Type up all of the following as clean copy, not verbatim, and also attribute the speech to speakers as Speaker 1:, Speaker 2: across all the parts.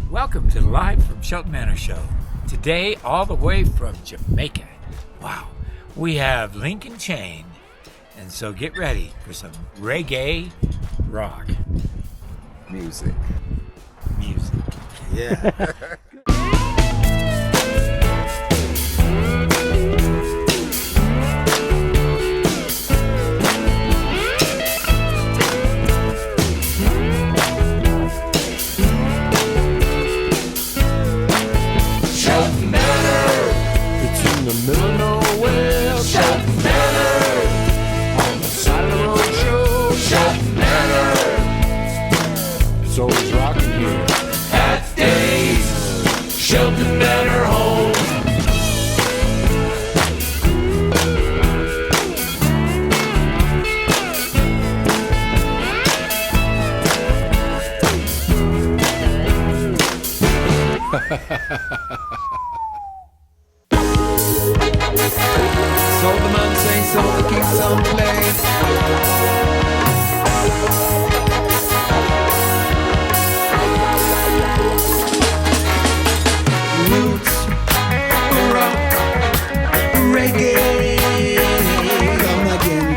Speaker 1: Welcome to the Live from Shelton Manor show. Today, all the way from Jamaica. Wow, we have Lincoln Chain. And so get ready for some reggae rock.
Speaker 2: Music.
Speaker 1: Yeah.
Speaker 2: The middle of nowhere, Shelton Manor. On the side of the road show, Shelton Manor. It's always rocking here. At days, Shelton Manor home.
Speaker 3: So the man say, so the king some play. Roots, rock, reggae.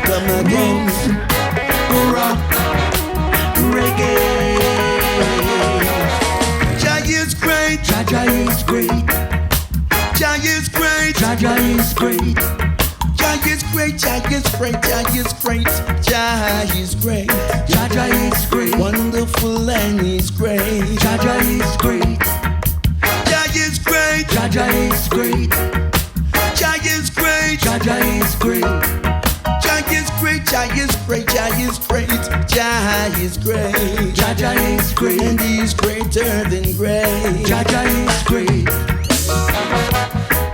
Speaker 3: Come again. Rock, reggae. Jah is great. Jah is great. Jah is great. Jah is great. Jah is great. Jah is great. Jah is great. Jah is great. Jah is great. Wonderful and He's great. Jah is great. Jah is great. Jah is great. Jah is great. Jah is great. Jah is great. Jah is great. Jah is great. Jah is great. Jah is great. And He's greater than great. Jah is great.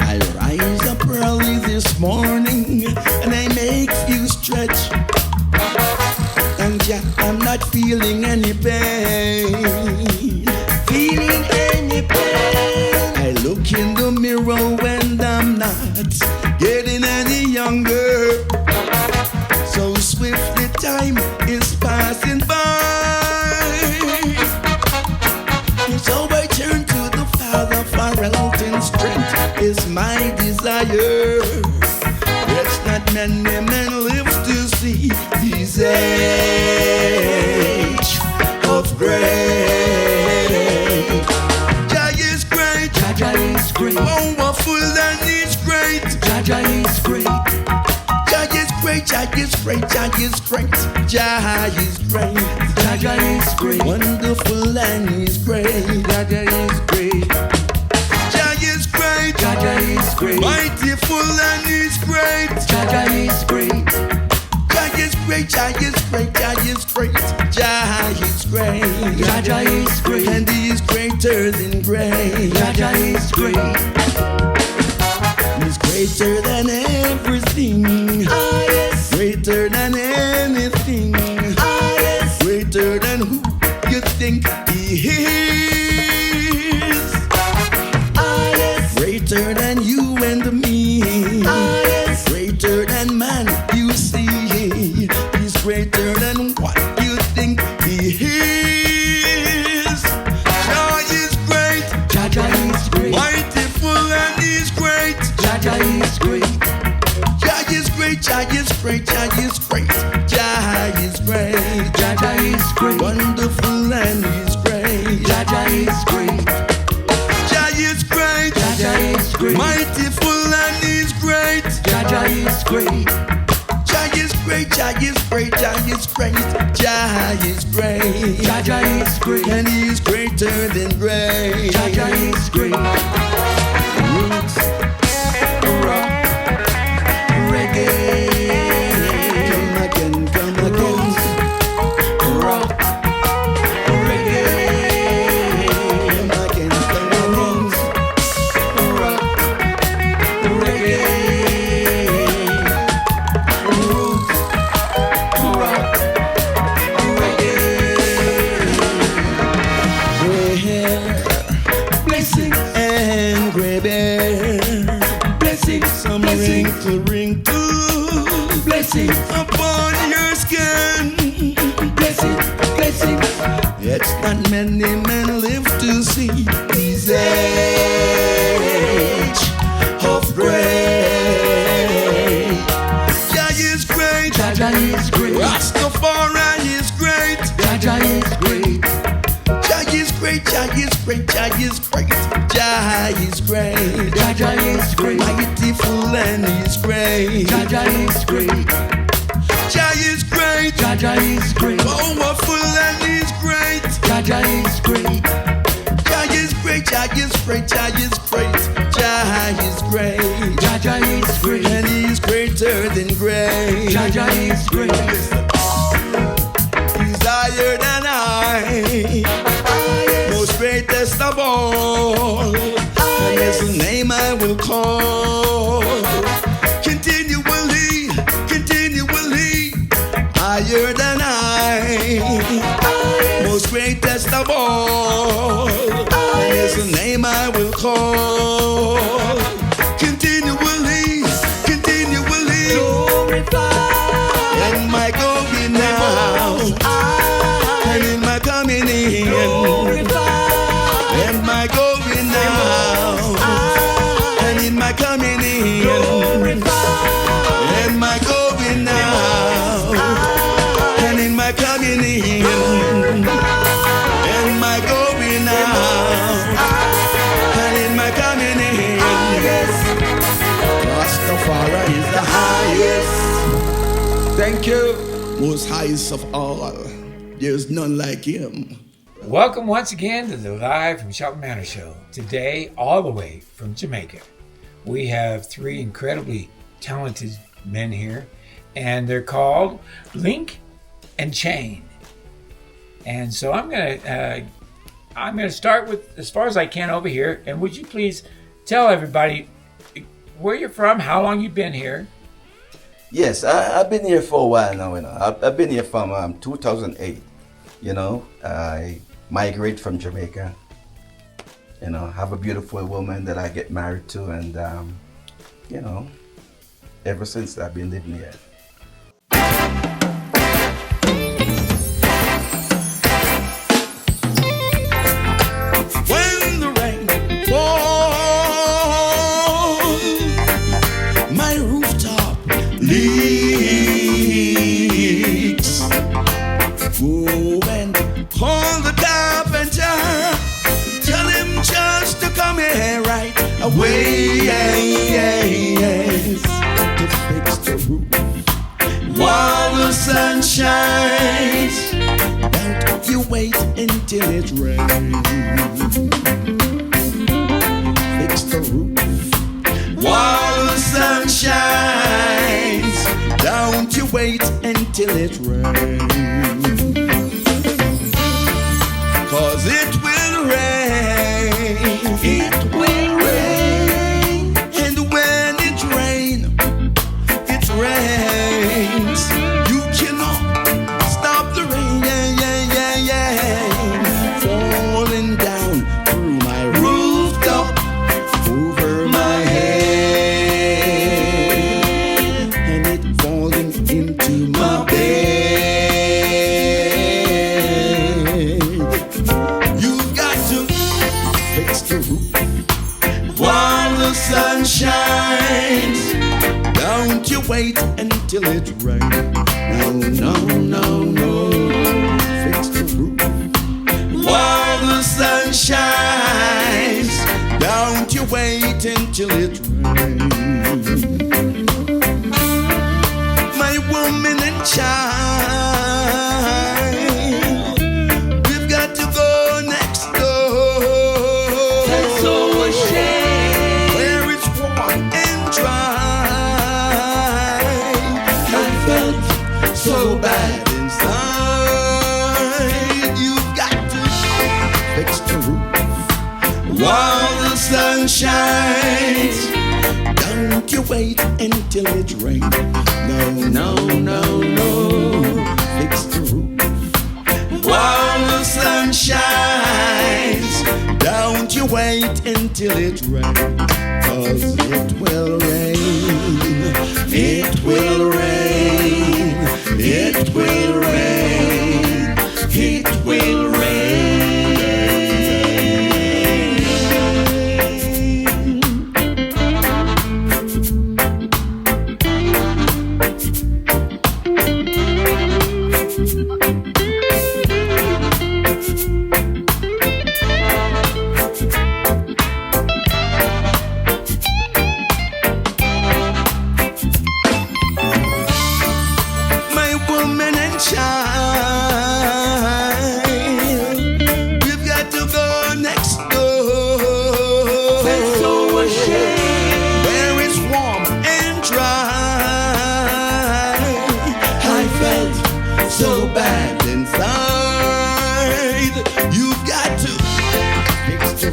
Speaker 3: I rise up early this morning and I make you stretch. And yeah, I'm not feeling any pain. Feeling any pain. I look in the mirror and I'm not getting any younger. So swiftly time is passing by. So I turn to the Father for health and strength is my desire. It's not many men live to see this age of grace. Jah is great. Jah is great. Powerful and He's great. Jah is great. Jah is great. Jah is great. Jah is great. Jah is great. Jah is great. Wonderful and He's great. Jah is great. Jah is great. Jah is great. Mightyful and He's great. Jah is great. Jah is great. Jah is great. Jah is great. Jah is great. Jah is great. And He is greater than great. Jah is great. He's greater than everything. Ah, yes. Greater than anything. Ah, yes. Greater than who you think He is. Ah, yes. Greater than you and me. Ah, yes. Greater than man you see. He's greater than what you think He is. Jah is great. Jah is great. Mightyful and He's great. Jah is great. Jah is great. Jah is great. Jah is great. Jah is great. Jah is great. Wonderful and He's great. Jah is great. Jah is great. Jah is great. Mightyful and He's great. Jah is great. Jah is great. Jah is great. Jah is great. Jah is great. Jah is great. And He's greater than great. Jah is great. Roots, rock, reggae. Come again. Rock, reggae. Come again. Rock, reggae. Roots, rock, reggae. Blessing and gray bear. Blessing, some wrinkle. Blessing upon your skin. Blessing. It's many men live to see his age of grace. Jah is great.
Speaker 2: Jah is great.
Speaker 3: Rastafari is great.
Speaker 2: Jah is great.
Speaker 3: Jah is great. Jah is great. Jah is great. Jah is great.
Speaker 2: Jah is great.
Speaker 3: Mightyful and he's great.
Speaker 2: Jah is great.
Speaker 3: Jah is great.
Speaker 2: Jah is great.
Speaker 3: Powerful and he's great.
Speaker 2: Jah is great.
Speaker 3: Jah is great. Jah is great. Jah is great. Jah is great.
Speaker 2: Jah is great.
Speaker 3: And he's greater than great.
Speaker 2: Jah is great.
Speaker 3: He's higher than I. Most greatest of all. And his name I will call. Continually, continually. Higher than I. Most greatest of all. And his name I will call. Continually, continually. In my going out. And in my coming in. And my going out. And in my coming in. And my going out. And in my coming in. And my going out. And in my coming in. Rastafari is the highest. Thank you. Most highest of all. There's none like him.
Speaker 1: Welcome once again to the Live from Shelton Manor show. Today, all the way from Jamaica. We have three incredibly talented men here, and they're called Link and Chain. And so I'm gonna start with as far as I can over here. And would you please tell everybody where you're from, how long you've been here?
Speaker 4: Yes, I've been here for a while now. I've been here from 2008. I migrate from Jamaica. Have a beautiful woman that I get married to, and ever since I've been living here.
Speaker 3: When the rain falls, my rooftop leaks. Go and call the carpenter, tell him just to come here right away, to fix the roof while the sun shines. Don't you wait until it rains. Fix the roof while the sun shines. Don't you wait until it rains. 'Cause it will rain. It will rain. And when it rains, it rains. You cannot stop the rain, falling down through my rooftop, over my head, and it falling into my bed. You've got to fix the roof while the sun shines. Don't you wait until it rains. No, no, no. Fix the roof while the sun shines. Don't you wait until it rains. My woman and child, we've got to go next door.
Speaker 2: That's so a shame.
Speaker 3: Where it's warm and dry. I felt so bad inside. You've got to fix the roof while the sun shines. Don't you wait until it rains. No, no, no, no. Fix the roof while the sun shines. Don't you wait until it rains. 'Cause it will rain. It will rain. It will rain. It will rain.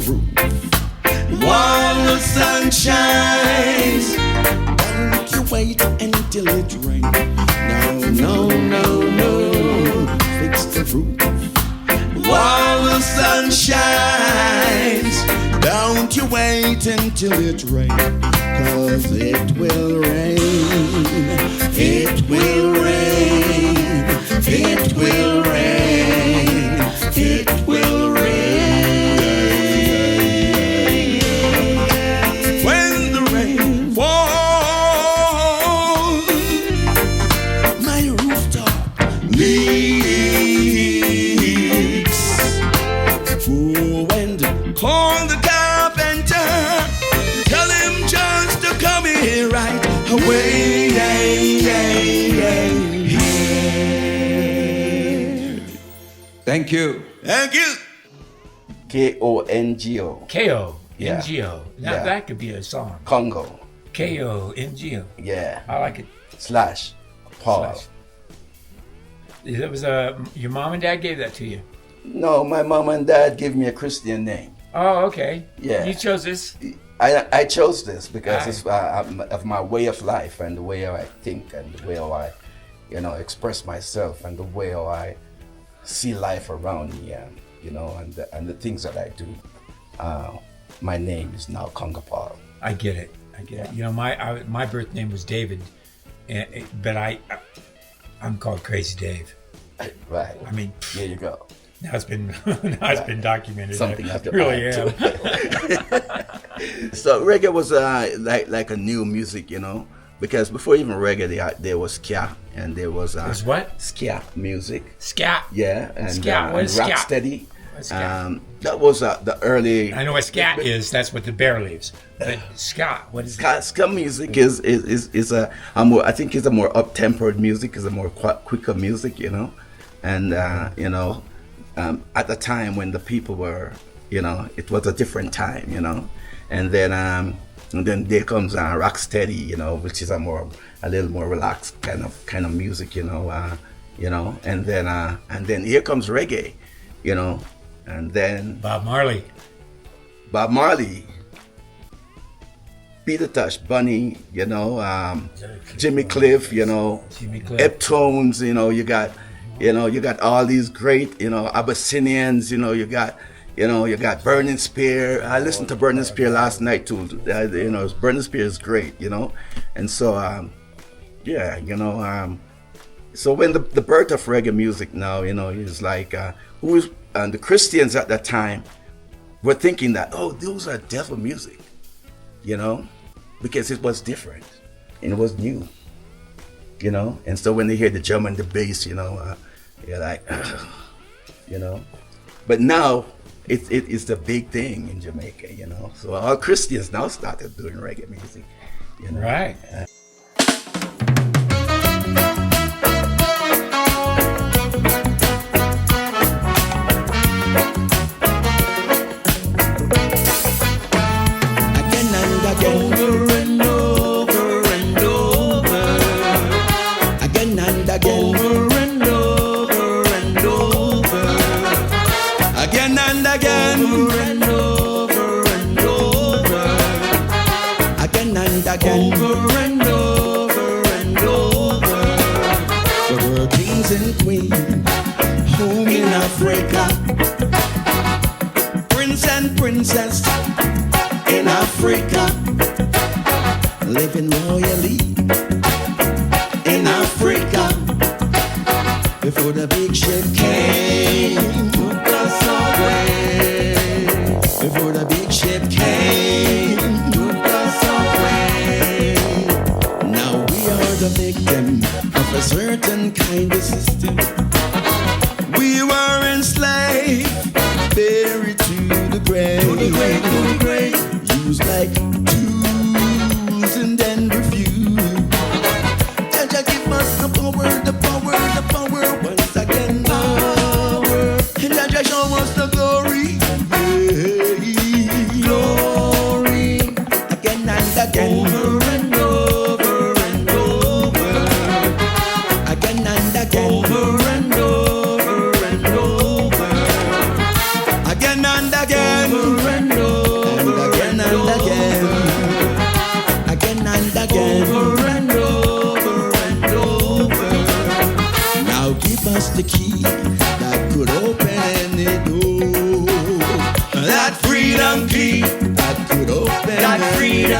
Speaker 3: roof. While the sun shines, don't you wait until it rains. No, no, no, no, fix the roof. While the sun shines, don't you wait until it rains, 'cause it will rain, it will rain, it will rain, it will rain. When the rain falls, my rooftop leaks. Oh, and call the carpenter, tell him just to come here right away.
Speaker 2: Thank you.
Speaker 3: Thank you.
Speaker 4: Kongo.
Speaker 1: K-O-N-G-O. Now
Speaker 4: Yeah.
Speaker 1: that could be a song.
Speaker 4: Congo.
Speaker 1: K-O-N-G-O.
Speaker 4: Yeah.
Speaker 1: I like it.
Speaker 4: Slash. Paul.
Speaker 1: Slash. That was your mom and dad gave that to you.
Speaker 4: No, my mom and dad gave me a Christian name.
Speaker 1: Oh, okay.
Speaker 4: Yeah.
Speaker 1: You chose this.
Speaker 4: I chose this because it's of my way of life and the way how I think and the way how I, express myself and the way how I see life around me and and the things that I do. My name is now Congo Paul.
Speaker 1: I get it. My birth name was David, but I'm called Crazy Dave.
Speaker 4: Right.
Speaker 1: I mean,
Speaker 4: here you go.
Speaker 1: Now it's been been documented.
Speaker 4: Something
Speaker 1: I
Speaker 4: have to
Speaker 1: really
Speaker 4: add
Speaker 1: am.
Speaker 4: to it. So reggae was like a new music, because before even reggae, there was ska and there was
Speaker 1: There's what?
Speaker 4: ska music.
Speaker 1: Scat.
Speaker 4: Yeah, and
Speaker 1: Ska. What is ska?
Speaker 4: Rocksteady.
Speaker 1: What's ska?
Speaker 4: That was the early.
Speaker 1: I know what scat is. That's what the bear leaves. But ska, what is it?
Speaker 4: Ska music is a more, I think it's a more up-tempered music, is a more quicker music, and at the time when the people were, it was a different time, and then there comes Rocksteady, which is a little more relaxed kind of music, and then here comes reggae, and then
Speaker 1: Bob Marley.
Speaker 4: Peter Tosh, Bunny, Jimmy Cliff,
Speaker 1: Jimmy Cliff.
Speaker 4: Eptones, you got all these great, Abyssinians, you got Burning Spear. I listened to Burning Spear last night too. Burning Spear is great, and so so when the birth of reggae music now, is like the Christians at that time were thinking that, oh, those are devil music, because it was different and it was new, and so when they hear the drum and the bass, you're like, but now it's the big thing in Jamaica, so all Christians now started doing reggae music,
Speaker 1: Right.
Speaker 3: Over and over and over. There were kings and queens home in Africa, prince and princess in Africa, living royally in Africa. Before the big ship came, took us away. Before the big ship came, took us away.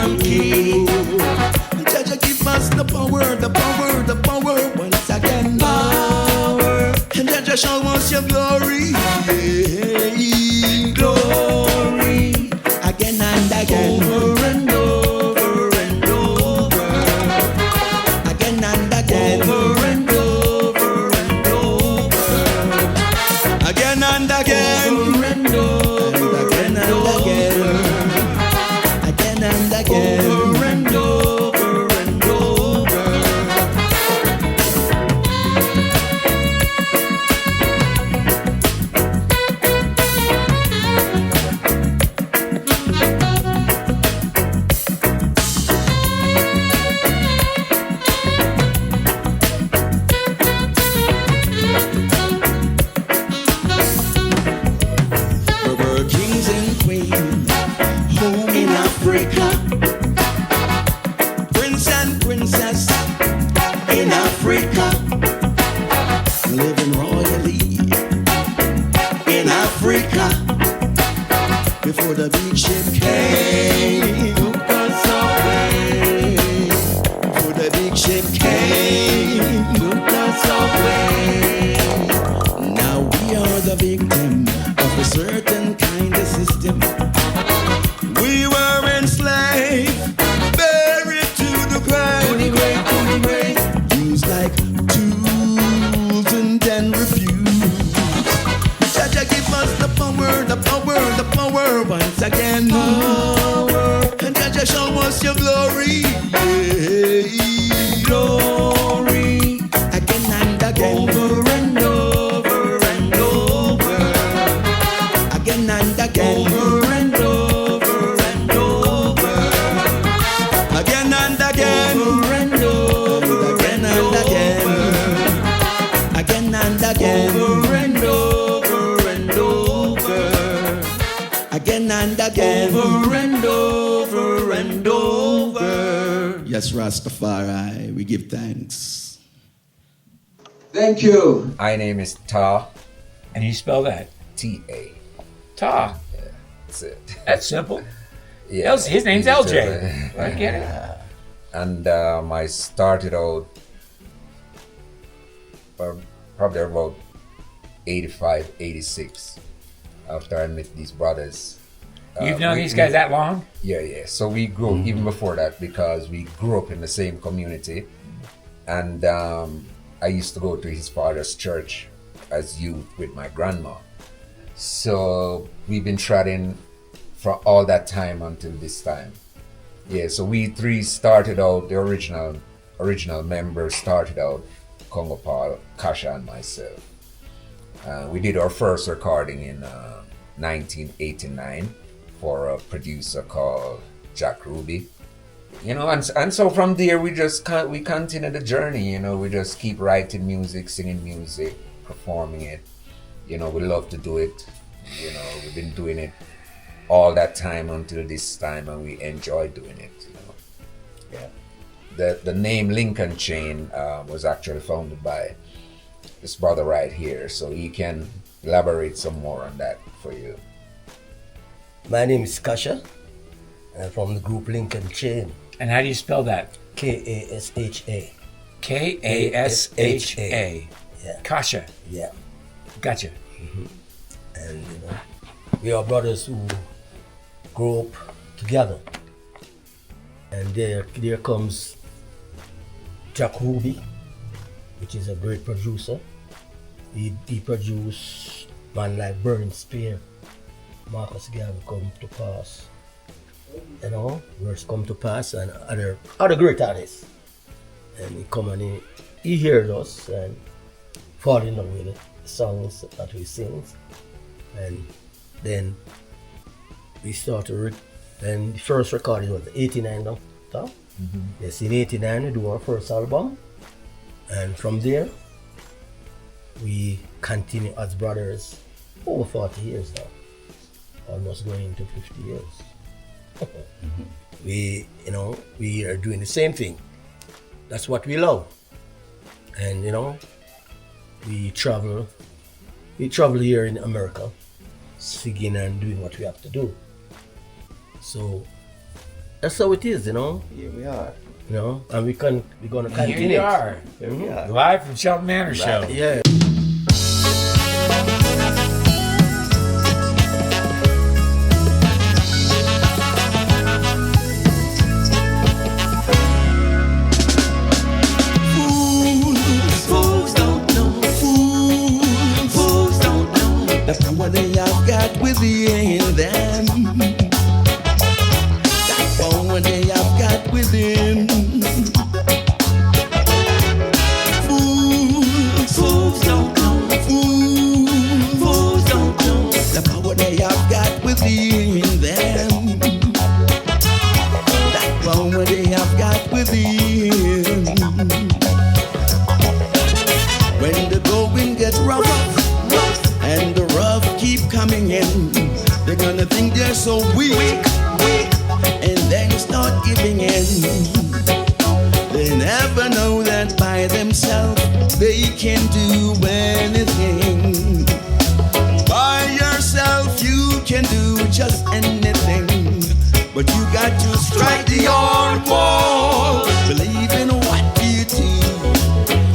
Speaker 3: am king. Jaja give us the power, the power, the power once again. Power. And Jaja show us your glory. Yeah. Glory. Again and again. Over and over and over. Again and again. Over and over and over. Again and again. Over and over. Again and again. Again and again. Over and over and over. We were kings and queens, home in Africa. Prince and princess in Africa. Living royally in Africa. Before the big ship came, took us away. Before the big ship came, took us away. Now we are the victim of a certain kind of system. We were enslaved, buried to the grave, to the grave, to the grave. Used like tools and then refused. Jaja give us the power, the power, the power once again. Power. And Jaja show us your glory. Yeah. Glory. Again and again. Over and over and over. Again and again. Over and over and over. Again and again. Over and over. Again and again. Again and again. Over and over and over. Again and again. Over and over and over. Yes, Rastafari, we give thanks.
Speaker 5: Thank you.
Speaker 6: My name is Ta.
Speaker 1: And you spell that?
Speaker 6: T-A.
Speaker 1: Ta.
Speaker 6: That's it.
Speaker 1: That's simple.
Speaker 6: Yeah.
Speaker 1: His name's LJ. I get it.
Speaker 6: And I started out probably about 85, 86 after I met these brothers.
Speaker 1: You've known these guys that long?
Speaker 6: Yeah. So we grew even before that because we grew up in the same community. And I used to go to his father's church as youth with my grandma. So we've been trotting for all that time until this time. Yeah, so we three started out, the original members started out, Congo Paul, Kasha and myself. We did our first recording in 1989 for a producer called Jack Ruby. You know, and so from there we continue the journey, you know, we just keep writing music, singing music, performing it. You know, we love to do it. You know, we've been doing it all that time until this time, and we enjoy doing it, you know. Yeah. The name Lincoln Chain was actually founded by this brother right here, so he can elaborate some more on that for you.
Speaker 7: My name is Kasha. I'm from the group Lincoln Chain.
Speaker 1: And how do you spell that?
Speaker 7: Kasha.
Speaker 1: Kasha.
Speaker 7: Yeah.
Speaker 1: Kasha.
Speaker 7: Yeah.
Speaker 1: Gotcha.
Speaker 7: And you know, we are brothers who grew up together. And there comes Jack Ruby, which is a great producer. He produced man like Burning Spear, Marcus Garvey Come to Pass. You know, Words Come to Pass, and other great artists. And he come and he heard us and fall in love with the songs that we sing. And then we started, and the first recording was 89 now. Yes, in 89 we do our first album. And from there, we continue as brothers over 40 years now. Almost going into 50 years. We are doing the same thing. That's what we love. And you know, we travel here in America, singing and doing what we have to do. So that's how it is, you know.
Speaker 4: Here we are.
Speaker 7: You know, and we're gonna continue.
Speaker 1: Here we are.
Speaker 4: Here we are.
Speaker 1: Live from Shelton Manor Show.
Speaker 7: Yeah.
Speaker 3: Fools don't know. Fools don't know the power they have got within them. That power they have got within. Fools don't know. Fools don't know the power they have got within them. That power they have got within. When the going gets rough and the rough keep coming in, they're gonna think they're so weak and then start giving in. They never know that by themselves they can do anything. By yourself you can do just anything, but you got to strike the hard wall. Believe in what you do.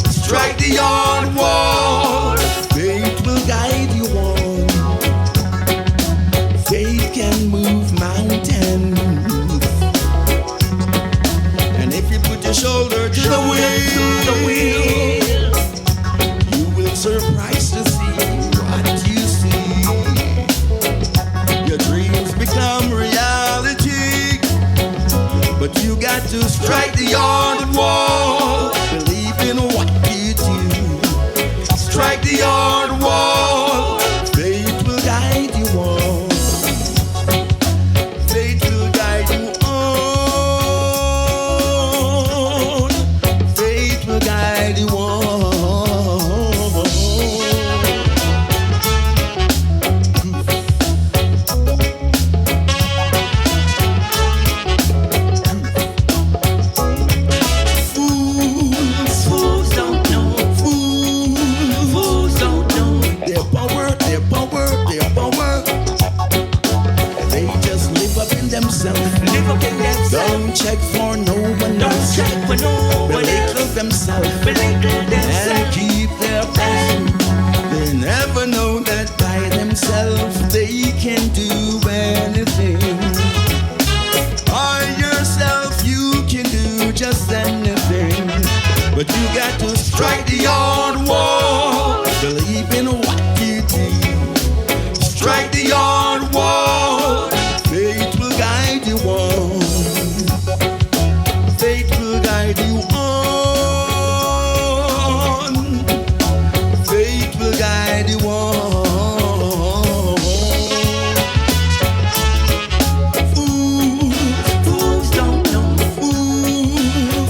Speaker 3: Strike the hard wall. Faith will guide you on. Faith can move mountains. And if you put your shoulder to the wheel, you will surprise to see what you see. Your dreams become reality, but you got to strike the hard wall. Believe in what you do. Strike the hard wall. Faith will guide you on. Faith will guide you on. Faith will guide you on. Fools don't know. Fools don't know their power, their power, their power. They just live up in themselves. Live up in themselves. Don't check for no one else. Don't check for no one else. Belittle themselves. Belittle themselves. And keep their passion. They never know that by themselves they can do anything. By yourself you can do just anything, but you got to strike the hard wall. Believe in what you do. Strike the hard wall. Faith will guide you on. Faith will guide you on. Faith will guide you on. Fools don't know.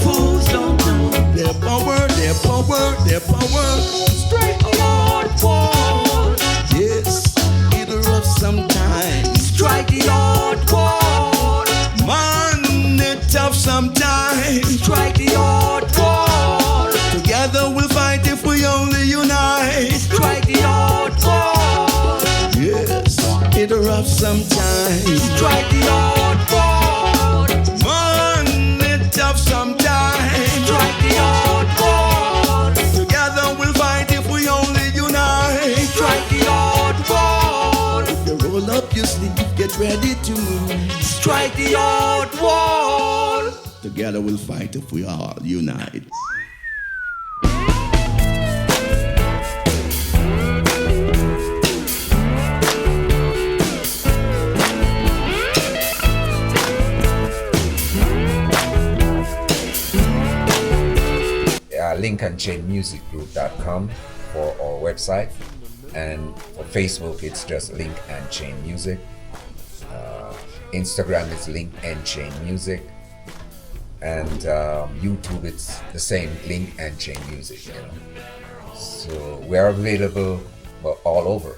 Speaker 3: Fools don't know their power, their power, their power. Strike the hard wall. Yes, it'll rough sometimes. Strike the hard wall. Man, it's tough sometimes. Strike the hard wall. Together we'll fight if we only unite. Strike the hard wall. Yes, it'll rough sometimes. Strike the hard wall. Man, it's tough sometimes. Strike the hard wall. Together we'll fight if we only unite. Strike the hard wall. If you roll up your sleeve, get ready to move. Strike the hard wall. Together we'll fight if we all unite.
Speaker 6: linkandchainmusicgroup.com for our website, and for Facebook it's just Link and Chain Music. Instagram is Link and Chain Music, and YouTube it's the same, Link and Chain Music. You know, so we are available all over.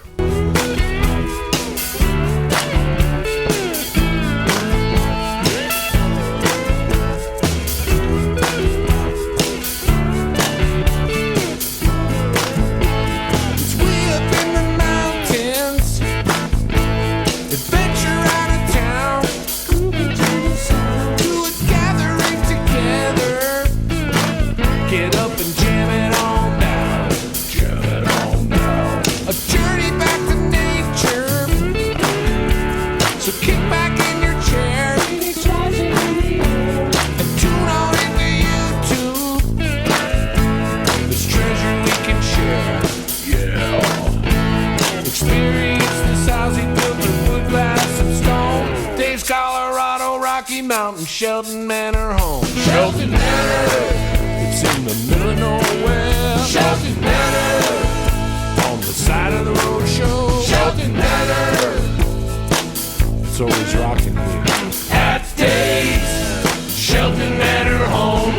Speaker 2: Mountain Shelton Manor home. Shelton Manor. It's in the middle of nowhere. Shelton Manor. On the side of the road show. Shelton Manor. It's always rocking here. At Dave's Shelton Manor home.